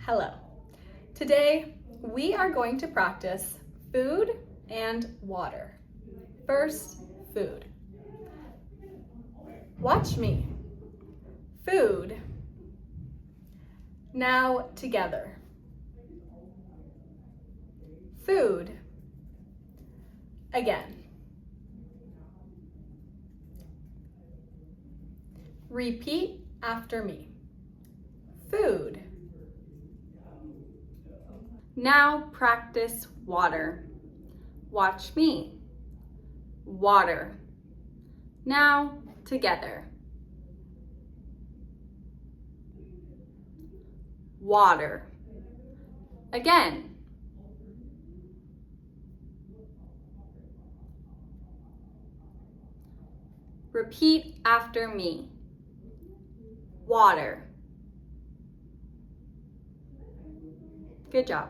Hello. Today we are going to practice food and water. First, food. Watch me. Food. Now together. Food. Again. Repeat after me. Food. Now practice water. Watch me. Water. Now together. Water. Again. Repeat after me. Water. Good job.